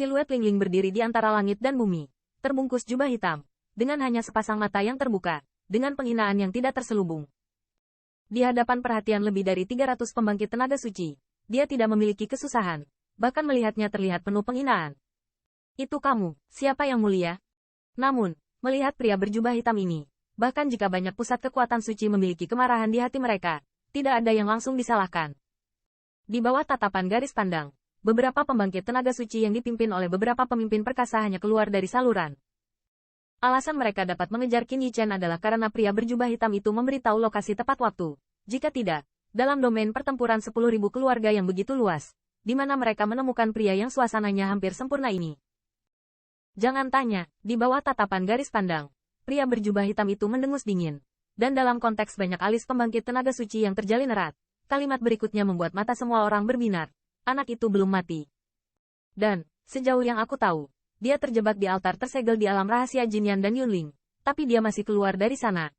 Siluet Ling Ling berdiri di antara langit dan bumi, terbungkus jubah hitam, dengan hanya sepasang mata yang terbuka, dengan penghinaan yang tidak terselubung. Di hadapan perhatian lebih dari 300 pembangkit tenaga suci, dia tidak memiliki kesusahan, bahkan melihatnya terlihat penuh penghinaan. Itu kamu, siapa yang mulia? Namun, melihat pria berjubah hitam ini, bahkan jika banyak pusat kekuatan suci memiliki kemarahan di hati mereka, tidak ada yang langsung disalahkan. Di bawah tatapan garis pandang, beberapa pembangkit tenaga suci yang dipimpin oleh beberapa pemimpin perkasa hanya keluar dari saluran. Alasan mereka dapat mengejar Qin Yichen adalah karena pria berjubah hitam itu memberitahu lokasi tepat waktu. Jika tidak, dalam domain pertempuran 10.000 keluarga yang begitu luas, di mana mereka menemukan pria yang suasananya hampir sempurna ini. Jangan tanya, di bawah tatapan garis pandang, pria berjubah hitam itu mendengus dingin. Dan dalam konteks banyak alis pembangkit tenaga suci yang terjalin erat, kalimat berikutnya membuat mata semua orang berbinar. Anak itu belum mati. Dan, sejauh yang aku tahu, dia terjebak di altar tersegel di alam rahasia Jinyan dan Yunling, tapi dia masih keluar dari sana.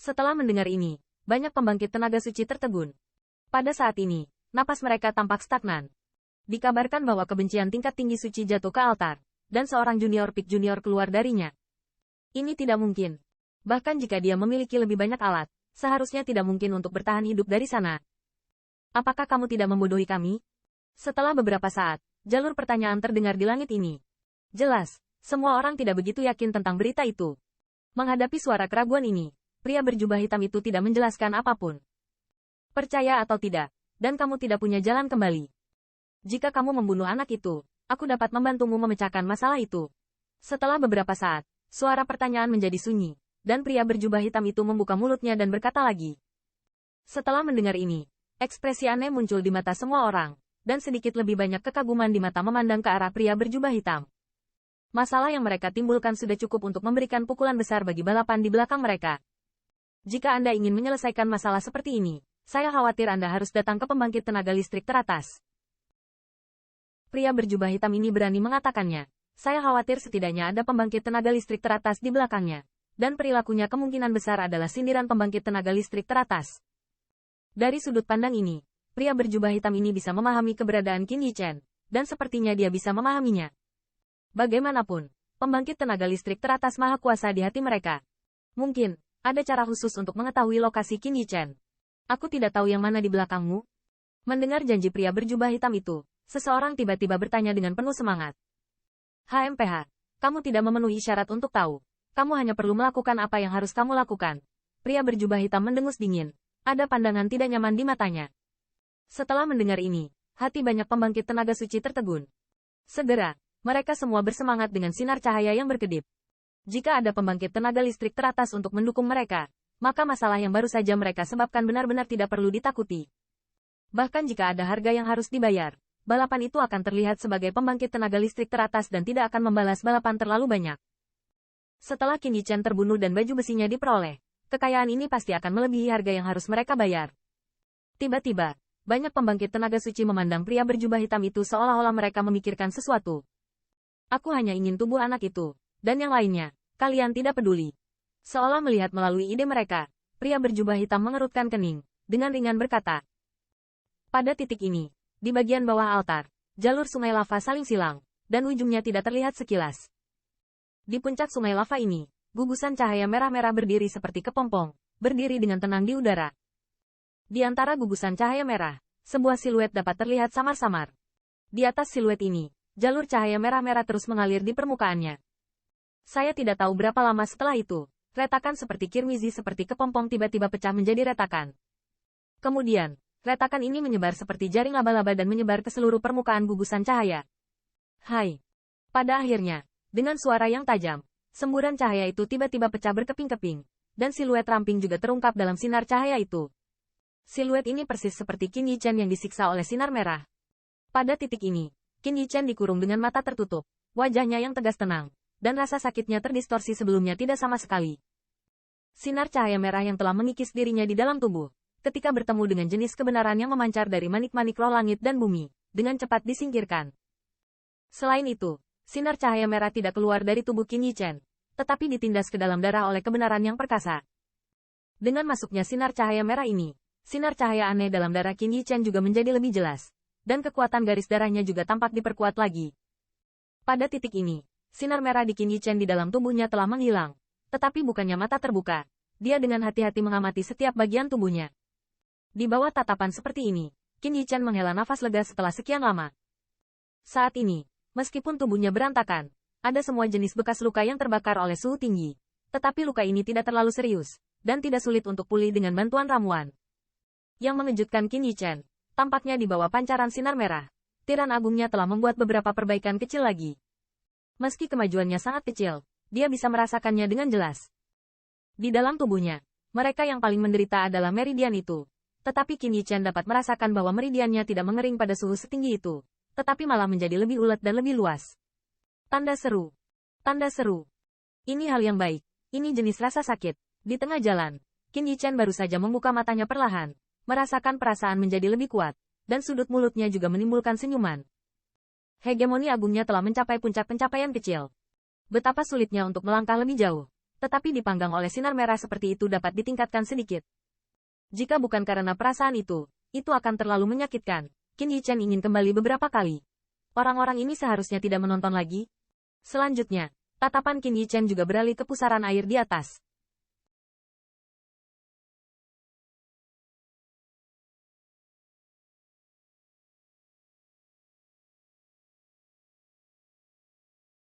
Setelah mendengar ini, banyak pembangkit tenaga suci tertegun. Pada saat ini, napas mereka tampak stagnan. Dikabarkan bahwa kebencian tingkat tinggi suci jatuh ke altar, dan seorang junior pik junior keluar darinya. Ini tidak mungkin. Bahkan jika dia memiliki lebih banyak alat, seharusnya tidak mungkin untuk bertahan hidup dari sana. Apakah kamu tidak membodohi kami? Setelah beberapa saat, jalur pertanyaan terdengar di langit ini. Jelas, semua orang tidak begitu yakin tentang berita itu. Menghadapi suara keraguan ini, pria berjubah hitam itu tidak menjelaskan apapun. Percaya atau tidak, dan kamu tidak punya jalan kembali. Jika kamu membunuh anak itu, aku dapat membantumu memecahkan masalah itu. Setelah beberapa saat, suara pertanyaan menjadi sunyi, dan pria berjubah hitam itu membuka mulutnya dan berkata lagi. Setelah mendengar ini, ekspresi aneh muncul di mata semua orang, dan sedikit lebih banyak kekaguman di mata memandang ke arah pria berjubah hitam. Masalah yang mereka timbulkan sudah cukup untuk memberikan pukulan besar bagi balapan di belakang mereka. Jika Anda ingin menyelesaikan masalah seperti ini, saya khawatir Anda harus datang ke pembangkit tenaga listrik teratas. Pria berjubah hitam ini berani mengatakannya. Saya khawatir setidaknya ada pembangkit tenaga listrik teratas di belakangnya. Dan perilakunya kemungkinan besar adalah sindiran pembangkit tenaga listrik teratas. Dari sudut pandang ini, pria berjubah hitam ini bisa memahami keberadaan Qin Yichen, dan sepertinya dia bisa memahaminya. Bagaimanapun, pembangkit tenaga listrik teratas maha kuasa di hati mereka. Mungkin, ada cara khusus untuk mengetahui lokasi Qin Yichen. Aku tidak tahu yang mana di belakangmu. Mendengar janji pria berjubah hitam itu, seseorang tiba-tiba bertanya dengan penuh semangat. HMPH, kamu tidak memenuhi syarat untuk tahu. Kamu hanya perlu melakukan apa yang harus kamu lakukan. Pria berjubah hitam mendengus dingin. Ada pandangan tidak nyaman di matanya. Setelah mendengar ini, hati banyak pembangkit tenaga suci tertegun. Segera, mereka semua bersemangat dengan sinar cahaya yang berkedip. Jika ada pembangkit tenaga listrik teratas untuk mendukung mereka, maka masalah yang baru saja mereka sebabkan benar-benar tidak perlu ditakuti. Bahkan jika ada harga yang harus dibayar, balapan itu akan terlihat sebagai pembangkit tenaga listrik teratas dan tidak akan membalas balapan terlalu banyak. Setelah Qin Yichen terbunuh dan baju besinya diperoleh, kekayaan ini pasti akan melebihi harga yang harus mereka bayar. Tiba-tiba, banyak pembangkit tenaga suci memandang pria berjubah hitam itu seolah-olah mereka memikirkan sesuatu. Aku hanya ingin tubuh anak itu, dan yang lainnya, kalian tidak peduli. Seolah melihat melalui ide mereka, pria berjubah hitam mengerutkan kening, dengan ringan berkata. Pada titik ini, di bagian bawah altar, jalur sungai lava saling silang, dan ujungnya tidak terlihat sekilas. Di puncak sungai lava ini, gugusan cahaya merah-merah berdiri seperti kepompong, berdiri dengan tenang di udara. Di antara gugusan cahaya merah, sebuah siluet dapat terlihat samar-samar. Di atas siluet ini, jalur cahaya merah-merah terus mengalir di permukaannya. Saya tidak tahu berapa lama setelah itu, retakan seperti kirmizi seperti kepompong tiba-tiba pecah menjadi retakan. Kemudian, retakan ini menyebar seperti jaring laba-laba dan menyebar ke seluruh permukaan gugusan cahaya. Hai! Pada akhirnya, dengan suara yang tajam, semburan cahaya itu tiba-tiba pecah berkeping-keping, dan siluet ramping juga terungkap dalam sinar cahaya itu. Siluet ini persis seperti Qin Yichen yang disiksa oleh sinar merah. Pada titik ini, Qin Yichen dikurung dengan mata tertutup, wajahnya yang tegas tenang, dan rasa sakitnya terdistorsi sebelumnya tidak sama sekali. Sinar cahaya merah yang telah mengikis dirinya di dalam tubuh, ketika bertemu dengan jenis kebenaran yang memancar dari manik-manik roh langit dan bumi, dengan cepat disingkirkan. Selain itu, sinar cahaya merah tidak keluar dari tubuh Qin Yichen, tetapi ditindas ke dalam darah oleh kebenaran yang perkasa. Dengan masuknya sinar cahaya merah ini, sinar cahaya aneh dalam darah Qin Yichen juga menjadi lebih jelas, dan kekuatan garis darahnya juga tampak diperkuat lagi. Pada titik ini, sinar merah di Qin Yichen di dalam tubuhnya telah menghilang. Tetapi bukannya mata terbuka. Dia dengan hati-hati mengamati setiap bagian tubuhnya. Di bawah tatapan seperti ini, Qin Yichen menghela nafas lega setelah sekian lama. Saat ini, meskipun tubuhnya berantakan, ada semua jenis bekas luka yang terbakar oleh suhu tinggi. Tetapi luka ini tidak terlalu serius, dan tidak sulit untuk pulih dengan bantuan ramuan. Yang mengejutkan Qin Yichen, tampaknya di bawah pancaran sinar merah, tiran agungnya telah membuat beberapa perbaikan kecil lagi. Meski kemajuannya sangat kecil, dia bisa merasakannya dengan jelas. Di dalam tubuhnya, mereka yang paling menderita adalah meridian itu. Tetapi Qin Yichen dapat merasakan bahwa meridiannya tidak mengering pada suhu setinggi itu, tetapi malah menjadi lebih ulet dan lebih luas. Tanda seru. Tanda seru. Ini hal yang baik. Ini jenis rasa sakit. Di tengah jalan, Qin Yichen baru saja membuka matanya perlahan, merasakan perasaan menjadi lebih kuat, dan sudut mulutnya juga menimbulkan senyuman. Hegemoni agungnya telah mencapai puncak pencapaian kecil. Betapa sulitnya untuk melangkah lebih jauh, tetapi dipanggang oleh sinar merah seperti itu dapat ditingkatkan sedikit. Jika bukan karena perasaan itu akan terlalu menyakitkan. Qin Yichen ingin kembali beberapa kali. Orang-orang ini seharusnya tidak menonton lagi. Selanjutnya, tatapan Qin Yichen juga beralih ke pusaran air di atas.